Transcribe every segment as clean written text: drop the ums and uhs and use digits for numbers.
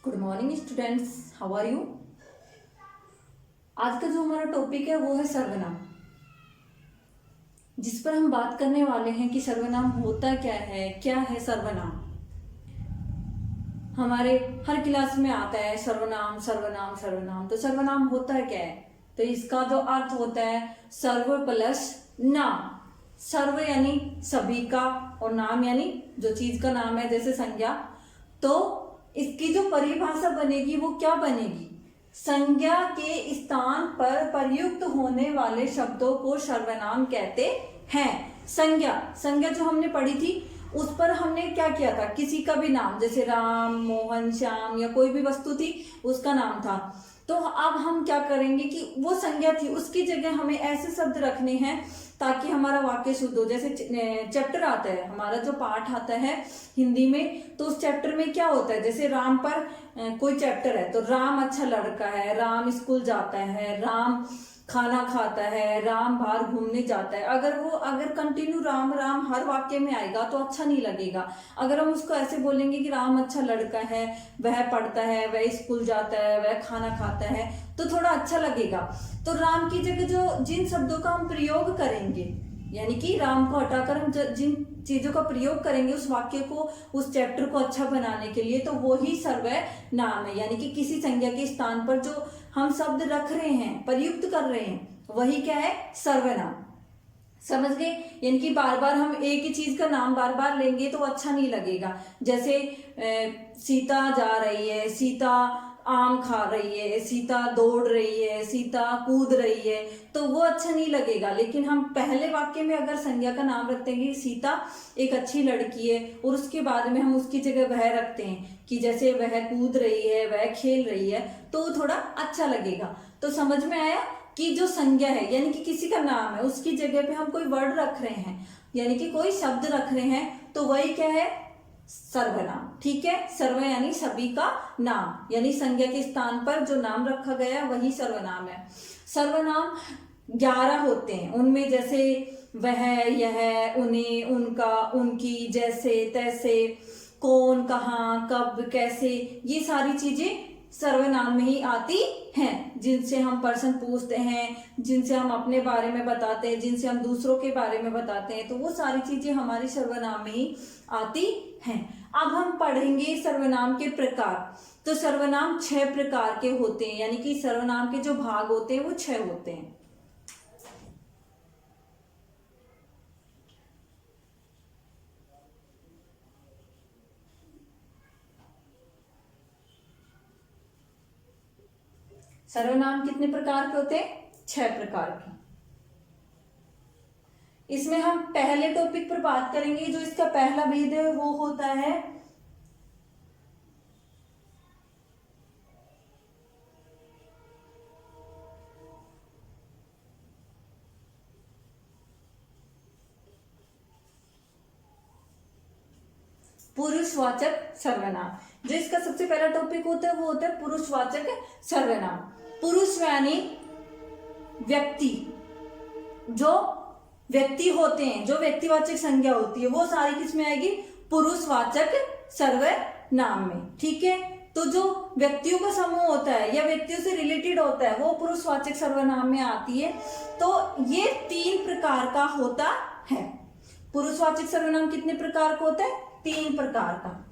Good morning students, how are you. आज का जो हमारा टॉपिक है वो है सर्वनाम, जिस पर हम बात करने वाले हैं कि सर्वनाम होता क्या है सर्वनाम। हमारे हर क्लास में आता है सर्वनाम सर्वनाम सर्वनाम। तो सर्वनाम होता क्या है? तो इसका जो अर्थ होता है सर्व प्लस नाम। सर्व यानी सभी का और नाम यानी जो चीज का नाम है, जैसे संज्ञा। तो इसकी जो परिभाषा बनेगी वो क्या बनेगी? संज्ञा के स्थान पर प्रयुक्त होने वाले शब्दों को सर्वनाम कहते हैं। संज्ञा जो हमने पढ़ी थी उस पर हमने क्या किया था, किसी का भी नाम, जैसे राम, मोहन, श्याम या कोई भी वस्तु थी उसका नाम था। तो अब हम क्या करेंगे कि वो संज्ञा थी उसकी जगह हमें ऐसे शब्द रखने हैं ताकि हमारा वाक्य शुद्ध हो। जैसे चैप्टर आता है, हमारा जो पाठ आता है हिंदी में, तो उस चैप्टर में क्या होता है, जैसे राम पर कोई चैप्टर है तो राम अच्छा लड़का है, राम स्कूल जाता है, राम खाना खाता है, राम बाहर घूमने जाता है। अगर कंटिन्यू राम राम हर वाक्य में आएगा तो अच्छा नहीं लगेगा। अगर हम उसको ऐसे बोलेंगे कि राम अच्छा लड़का है, वह पढ़ता है, वह स्कूल जाता है, वह खाना खाता है, तो थोड़ा अच्छा लगेगा। तो राम की जगह जो जिन शब्दों का हम प्रयोग करेंगे, यानी कि राम को हटाकर हम जिन चीजों का प्रयोग करेंगे उस वाक्य को, उस चैप्टर को अच्छा बनाने के लिए, तो वो ही सर्वनाम है। यानी कि किसी संज्ञा के स्थान पर जो हम शब्द रख रहे हैं, प्रयुक्त कर रहे हैं, वही क्या है, सर्वनाम। समझ गए? यानी कि बार बार हम एक ही चीज का नाम बार बार लेंगे तो अच्छा नहीं लगेगा। जैसे सीता जा रही है, सीता आम खा रही है, सीता दौड़ रही है, सीता कूद रही है, तो वो अच्छा नहीं लगेगा। लेकिन हम पहले वाक्य में अगर संज्ञा का नाम रखते हैं कि सीता एक अच्छी लड़की है, और उसके बाद में हम उसकी जगह वह रखते हैं कि जैसे वह कूद रही है, वह खेल रही है, तो थोड़ा अच्छा लगेगा। तो समझ में आया कि जो संज्ञा है यानी कि किसी का नाम है, उसकी जगह पे हम कोई वर्ड रख रहे हैं, यानी कि कोई शब्द रख रहे हैं, तो वही क्या है, सर्वनाम। ठीक है, सर्व यानी सभी का नाम, यानी संज्ञा के स्थान पर जो नाम रखा गया वही सर्वनाम है। सर्वनाम 11 होते हैं, उनमें जैसे वह, यह, उन्हें, उनका, उनकी, जैसे, तैसे, कौन, कहाँ, कब, कैसे, ये सारी चीजें सर्वनाम में ही आती हैं। जिनसे हम पर्सन पूछते हैं, जिनसे हम अपने बारे में बताते हैं, जिनसे हम दूसरों के बारे में बताते हैं, तो वो सारी चीजें हमारी सर्वनाम में ही आती हैं। अब हम पढ़ेंगे सर्वनाम के प्रकार। तो सर्वनाम 6 प्रकार के होते हैं, यानी कि सर्वनाम के जो भाग होते हैं वो 6 होते हैं। सर्वनाम कितने प्रकार के होते हैं? 6 प्रकार के। इसमें हम पहले टॉपिक पर बात करेंगे, जो इसका पहला भेद है वो होता है पुरुषवाचक सर्वनाम। जो इसका सबसे पहला टॉपिक होता है वो होता है पुरुषवाचक सर्वनाम। पुरुष यानी व्यक्ति, जो व्यक्ति होते हैं, जो व्यक्तिवाचक संज्ञा होती है, वो सारी किसमें आएगी, पुरुषवाचक सर्वनाम में। ठीक है, तो जो व्यक्तियों का समूह होता है या व्यक्तियों से रिलेटेड होता है वो पुरुषवाचक सर्वनाम में आती है। तो ये 3 प्रकार का होता है। पुरुषवाचक सर्वनाम कितने प्रकार का होता है? 3 प्रकार का।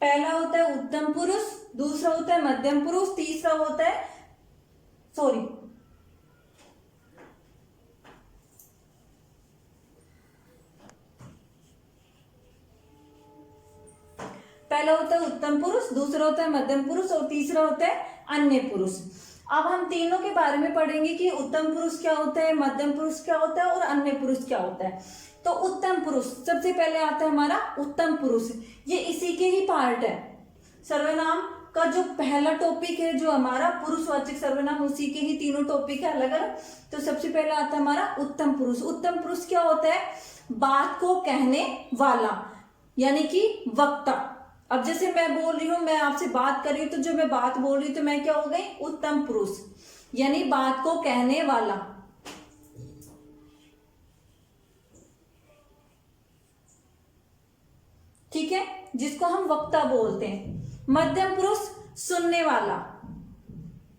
पहला होता है उत्तम पुरुष, दूसरा होता है मध्यम पुरुष, तीसरा होता है पहला होता है उत्तम पुरुष, दूसरा होता है मध्यम पुरुष और तीसरा होता है अन्य पुरुष। अब हम तीनों के बारे में पढ़ेंगे कि उत्तम पुरुष क्या होता है, मध्यम पुरुष क्या होता है और अन्य पुरुष क्या होता है। तो उत्तम पुरुष सबसे पहले आता है हमारा उत्तम पुरुष, ये इसी के ही पार्ट है। सर्वनाम का जो पहला टॉपिक है जो हमारा पुरुषवाचक सर्वनाम, उसी के ही तीनों टॉपिक है अलग अलग। तो सबसे पहला आता है हमारा उत्तम पुरुष। उत्तम पुरुष क्या होता है? बात को कहने वाला, यानी कि वक्ता। अब जैसे मैं बोल रही हूं, मैं आपसे बात कर रही हूं, तो जो मैं बात बोल रही हूं तो मैं क्या हो गई? उत्तम पुरुष, यानी बात को कहने वाला। ठीक है, जिसको हम वक्ता बोलते हैं। मध्यम पुरुष सुनने वाला।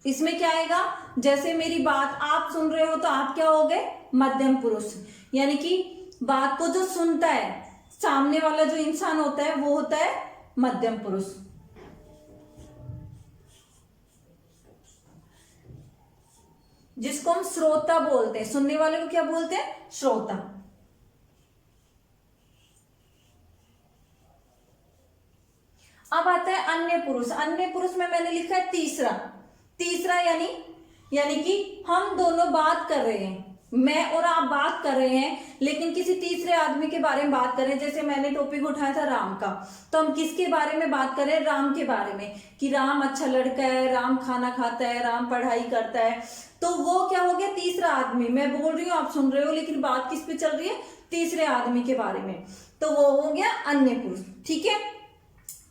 इसमें क्या आएगा? जैसे मेरी बात आप सुन रहे हो तो आप क्या हो गए? मध्यम पुरुष, यानी कि बात को जो सुनता है, सामने वाला जो इंसान होता है वो होता है मध्यम पुरुष। जिसको हम श्रोता बोलते हैं, सुनने वाले को क्या बोलते हैं? श्रोता। अब आता है अन्य पुरुष। अन्य पुरुष में मैंने लिखा है तीसरा। तीसरा यानी कि हम दोनों बात कर रहे हैं, मैं और आप बात कर रहे हैं, लेकिन किसी तीसरे आदमी के बारे में बात कर रहे हैं। जैसे मैंने टॉपिक उठाया था राम का, तो हम किसके बारे में बात कर रहे हैं? राम के बारे में, कि राम अच्छा लड़का है, राम खाना खाता है, राम पढ़ाई करता है। तो वो क्या हो गया? तीसरा आदमी। मैं बोल रही हूँ, आप सुन रहे हो, लेकिन बात किस पे चल रही है? तीसरे आदमी के बारे में। तो वो हो गया अन्य पुरुष। ठीक है,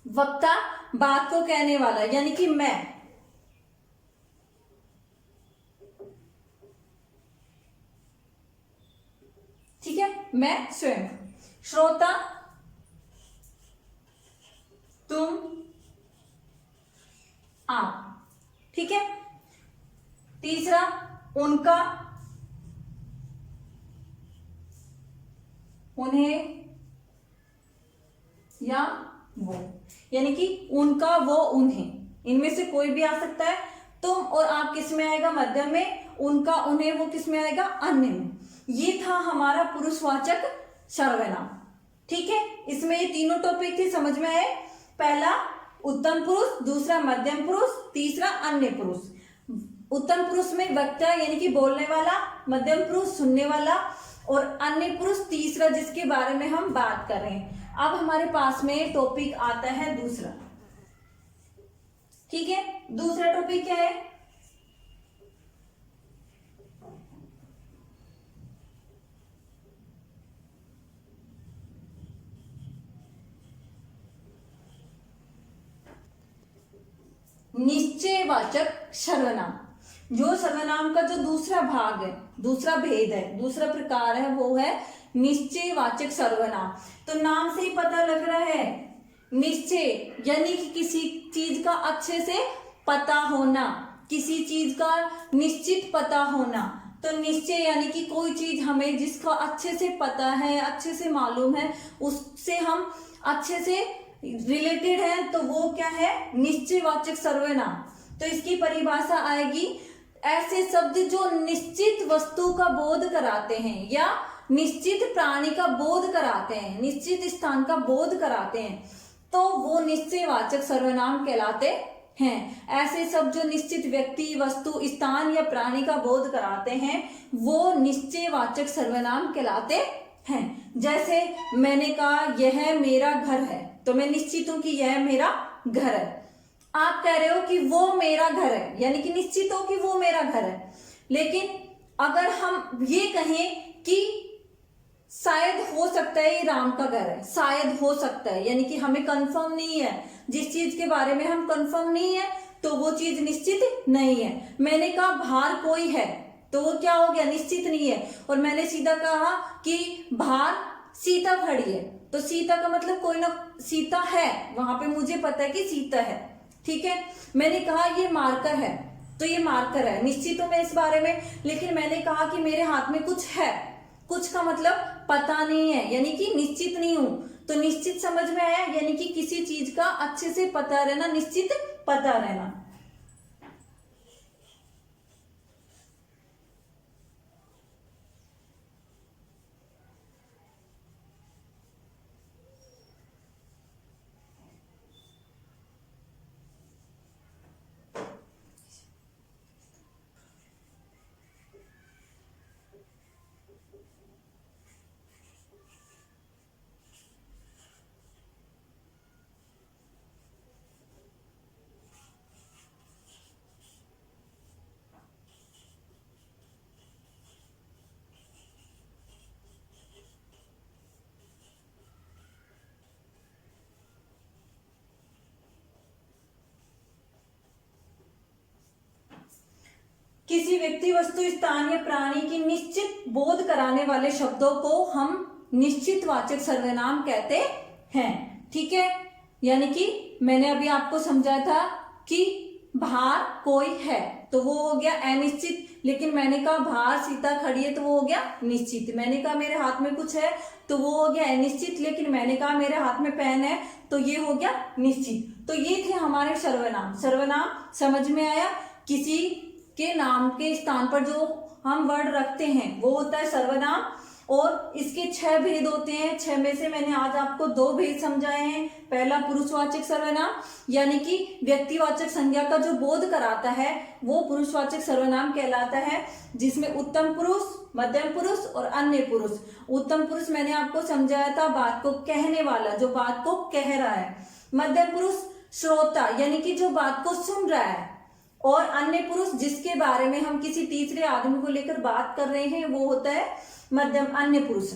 वक्ता, बात को कहने वाला, यानी कि मैं। ठीक है, मैं स्वयं। श्रोता, तुम, आप। ठीक है, तीसरा उनका, उन्हें या वो, यानी कि उनका, वो, उन्हें, इनमें से कोई भी आ सकता है। तुम और आप किस में आएगा? मध्यम में। उनका, उन्हें, वो किस में आएगा? अन्य में। ये था हमारा पुरुषवाचक सर्वनाम। ठीक है, इसमें ये तीनों टॉपिक थे, समझ में आए? पहला उत्तम पुरुष, दूसरा मध्यम पुरुष, तीसरा अन्य पुरुष। उत्तम पुरुष में वक्ता यानी कि बोलने वाला, मध्यम पुरुष सुनने वाला, और अन्य पुरुष तीसरा जिसके बारे में हम बात कर रहे हैं। अब हमारे पास में टॉपिक आता है दूसरा। ठीक है, दूसरा टॉपिक क्या है? निश्चयवाचक सर्वनाम। जो सर्वनाम का जो दूसरा भाग है, दूसरा भेद है, दूसरा प्रकार है, वो है निश्चयवाचक सर्वनाम। तो नाम से ही पता लग रहा है, निश्चय यानी कि किसी चीज का अच्छे से पता होना, किसी चीज का निश्चित पता होना। तो निश्चय यानी कि कोई चीज हमें जिसका अच्छे से पता है, अच्छे से मालूम है, उससे हम अच्छे से रिलेटेड है, तो वो क्या है? निश्चयवाचक सर्वनाम। तो इसकी परिभाषा आएगी, ऐसे शब्द जो निश्चित वस्तु का बोध कराते हैं या निश्चित प्राणी का बोध कराते हैं, निश्चित स्थान का बोध कराते हैं, तो वो निश्चयवाचक सर्वनाम कहलाते हैं। ऐसे शब्द जो निश्चित व्यक्ति, वस्तु, स्थान या प्राणी का बोध कराते हैं, वो निश्चयवाचक सर्वनाम कहलाते हैं। जैसे मैंने कहा यह मेरा घर है, तो मैं निश्चित हूं कि यह मेरा घर है। आप कह रहे हो कि वो मेरा घर है, यानी कि निश्चित हो कि वो मेरा घर है। लेकिन अगर हम ये कहें कि शायद हो सकता है ये राम का घर है, शायद हो सकता है, यानी कि हमें कंफर्म नहीं है, जिस चीज के बारे में हम कंफर्म नहीं है तो वो चीज निश्चित नहीं है। मैंने कहा बाहर कोई है, तो वो क्या हो गया? निश्चित नहीं है। और मैंने सीधा कहा कि बाहर सीता खड़ी है, तो सीता का मतलब कोई ना, सीता है, वहां पे मुझे पता है कि सीता है। ठीक है, मैंने कहा ये मार्कर है, तो ये मार्कर है, निश्चित हूं मैं इस बारे में। लेकिन मैंने कहा कि मेरे हाथ में कुछ है, कुछ का मतलब पता नहीं है, यानी कि निश्चित नहीं हूं। तो निश्चित समझ में आया, यानी कि किसी चीज का अच्छे से पता रहना, निश्चित पता रहना। किसी व्यक्ति, वस्तु, स्थान या प्राणी की निश्चित बोध कराने वाले शब्दों को हम निश्चित वाचक सर्वनाम कहते हैं। ठीक है, यानी कि मैंने अभी आपको समझाया था कि बाहर कोई है तो वो हो गया अनिश्चित, लेकिन मैंने कहा बाहर सीता खड़ी है तो वो हो गया निश्चित। मैंने कहा मेरे हाथ में कुछ है तो वो हो गया अनिश्चित, लेकिन मैंने कहा मेरे हाथ में पेन है तो ये हो गया निश्चित। तो ये थे हमारे सर्वनाम। सर्वनाम समझ में आया? किसी के नाम के स्थान पर जो हम वर्ड रखते हैं वो होता है सर्वनाम, और इसके 6 भेद होते हैं। 6 में से मैंने आज आपको 2 भेद समझाए हैं। पहला पुरुषवाचक सर्वनाम, यानी कि व्यक्तिवाचक संज्ञा का जो बोध कराता है वो पुरुषवाचक सर्वनाम कहलाता है, जिसमें उत्तम पुरुष, मध्यम पुरुष और अन्य पुरुष। उत्तम पुरुष मैंने आपको समझाया था, बात को कहने वाला, जो बात को कह रहा है। मध्यम पुरुष श्रोता, यानी कि जो बात को सुन रहा है। और अन्य पुरुष जिसके बारे में हम किसी तीसरे आदमी को लेकर बात कर रहे हैं वो होता है मध्यम अन्य पुरुष।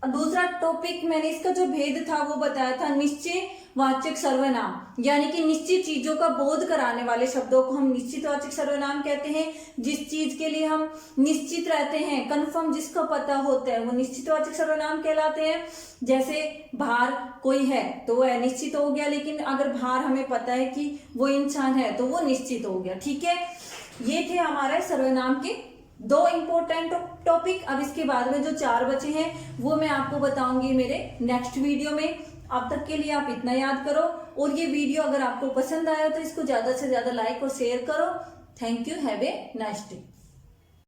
दूसरा टॉपिक मैंने इसका जो भेद था वो बताया था निश्चय वाचक सर्वनाम, यानी कि निश्चित चीजों का बोध कराने वाले शब्दों को हम निश्चित वाचक सर्वनाम कहते हैं। जिस चीज के लिए हम निश्चित रहते हैं, कंफर्म जिसका पता होता है, वो निश्चित वाचक सर्वनाम कहलाते हैं। जैसे बाहर कोई है तो वो अनिश्चित हो गया, लेकिन अगर बाहर हमें पता है कि वो इंसान है तो वो निश्चित हो गया। ठीक है, ये थे हमारे सर्वनाम के 2 इंपॉर्टेंट टॉपिक। अब इसके बाद में जो 4 बचे हैं वो मैं आपको बताऊंगी मेरे नेक्स्ट वीडियो में। अब तक के लिए आप इतना याद करो, और ये वीडियो अगर आपको पसंद आया तो इसको ज्यादा से ज्यादा लाइक और शेयर करो। Thank you, have a nice day.